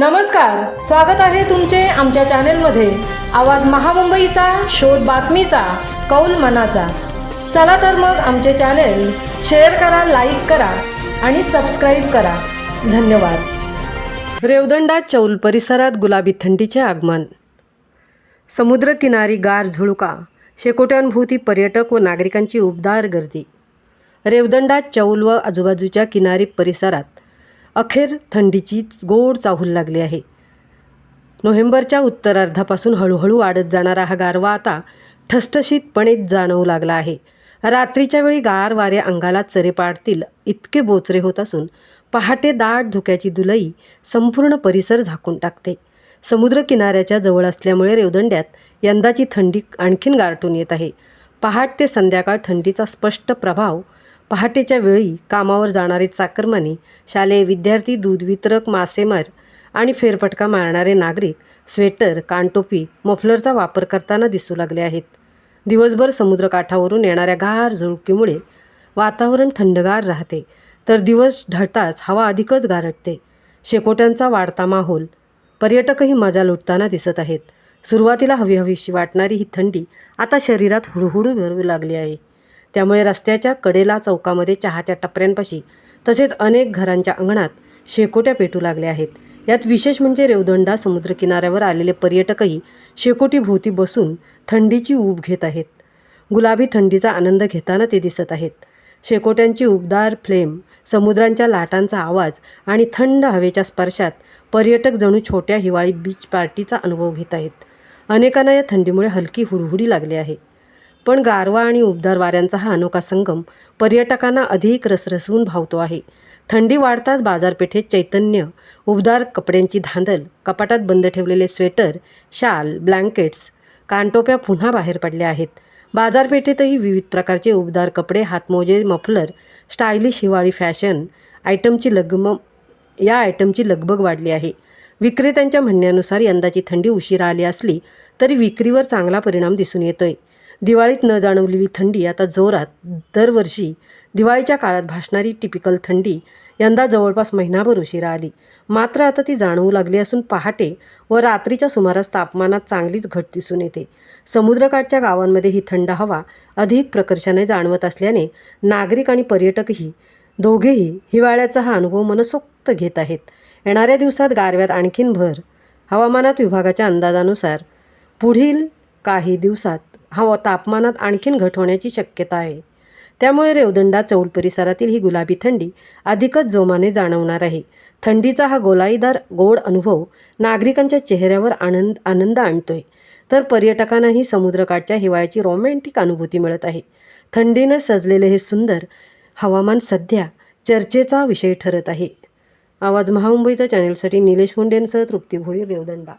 नमस्कार, स्वागत आहे तुमचे आमच्या चॅनेलमध्ये। आवाज महामुंबईचा, शोध बातमीचा, कौल मनाचा। चला तर मग आमचे चॅनेल शेअर करा, लाईक करा आणि सबस्क्राईब करा। धन्यवाद। रेवदंडा चौल परिसरात गुलाबी थंडीचे आगमन। समुद्रकिनारी गार झुळका, शेकोट्यांभोवती पर्यटक व नागरिकांची उबदार गर्दी। रेवदंडा चौल व आजूबाजूच्या किनारी परिसरात अखेर थंडीची गोड चाहूल लागली आहे। नोव्हेंबरच्या उत्तरार्धापासून हळूहळू वाढत जाणारा हा गारवा आता ठसठशीतपणे जाणवू लागला आहे। रात्रीच्या वेळी गार वारे अंगाला चरे पाडतील इतके बोचरे होत असून पहाटे दाट धुक्याची दुलई संपूर्ण परिसर झाकून टाकते। समुद्र किनाऱ्याच्या जवळ असल्यामुळे रेवदंड्यात यंदाची थंडी आणखीन गारठून येत आहे। पहाट ते संध्याकाळ थंडीचा स्पष्ट प्रभाव। पहाटेच्या वेळी कामावर जाणारे चाकरमानी, शालेय विद्यार्थी, दूध वितरक, मासेमार आणि फेरफटका मारणारे नागरिक स्वेटर, कानटोपी, मफलरचा वापर करताना दिसू लागले आहेत। दिवसभर समुद्रकाठावरून येणाऱ्या गार झुळकीमुळे वातावरण थंडगार राहते, तर दिवस ढळताच हवा अधिकच गारठते। शेकोट्यांचा वाढता माहोल, पर्यटकही मजा लुटताना दिसत आहेत। सुरुवातीला हवीहवीशी वाटणारी ही थंडी आता शरीरात हुडहुडू भरू लागली आहे। त्यामुळे रस्त्याच्या कडेला, चौकामध्ये, चहाच्या टपऱ्यांपाशी तसेच अनेक घरांच्या अंगणात शेकोट्या पेटू लागल्या आहेत। यात विशेष म्हणजे रेवदंडा समुद्रकिनाऱ्यावर आलेले पर्यटकही शेकोटीभोवती बसून थंडीची ऊब घेत आहेत। गुलाबी थंडीचा आनंद घेताना ते दिसत आहेत। शेकोट्यांची उबदार फ्लेम, समुद्रांच्या लाटांचा आवाज आणि थंड हवेच्या स्पर्शात पर्यटक जणू छोट्या हिवाळी बीच पार्टीचा अनुभव घेत आहेत। अनेकांना या थंडीमुळे हलकी हुडहुडी लागली आहे, पण गारवा आणि उबदार वाऱ्यांचा हा अनोखा संगम पर्यटकांना अधिक रसरसवून भावतो आहे। थंडी वाढताच बाजारपेठेत चैतन्य, उबदार कपड्यांची धांदल, कपाटात बंद ठेवलेले स्वेटर, शाल, ब्लँकेट्स, कानटोप्या पुन्हा बाहेर पडल्या आहेत। बाजारपेठेतही विविध प्रकारचे उबदार कपडे, हातमोजे, मफलर, स्टायलिश हिवाळी फॅशन आयटमची लगबग वाढली आहे। विक्रेत्यांच्या म्हणण्यानुसार यंदाची थंडी उशिरा आली असली तरी विक्रीवर चांगला परिणाम दिसून येतोय। दिवाळीत न जाणवलेली थंडी आता जोरात। दरवर्षी दिवाळीच्या काळात भासणारी टिपिकल थंडी यंदा जवळपास महिनाभर उशिरा आली, मात्र आता ती जाणवू लागली असून पहाटे व रात्रीच्या सुमारास तापमानात चांगलीच घट दिसून येते। समुद्रकाठच्या गावांमध्ये ही थंड हवा अधिक प्रकर्षाने जाणवत असल्याने नागरिक आणि पर्यटकही दोघेही हिवाळ्याचा हा अनुभव मनसोक्त घेत आहेत। येणाऱ्या दिवसात गारव्यात आणखीन भर। हवामानात विभागाच्या अंदाजानुसार पुढील काही दिवसात तापमानात आणखीन घट होण्याची शक्यता आहे। त्यामुळे रेवदंडा चौल परिसरातील ही गुलाबी थंडी अधिकच जोमाने जाणवणार आहे। थंडीचा हा गोलाईदार गोड अनुभव नागरिकांच्या चेहऱ्यावर आनंद आणतोय, तर पर्यटकांनाही समुद्रकाठच्या हिवाळ्याची रोमॅन्टिक अनुभूती मिळत आहे। थंडीने सजलेले हे सुंदर हवामान सध्या चर्चेचा विषय ठरत आहे। आवाज महामुंबईच्या चॅनेलसाठी निलेश मुंडेंसह तृप्ती भोईर, रेवदंडा।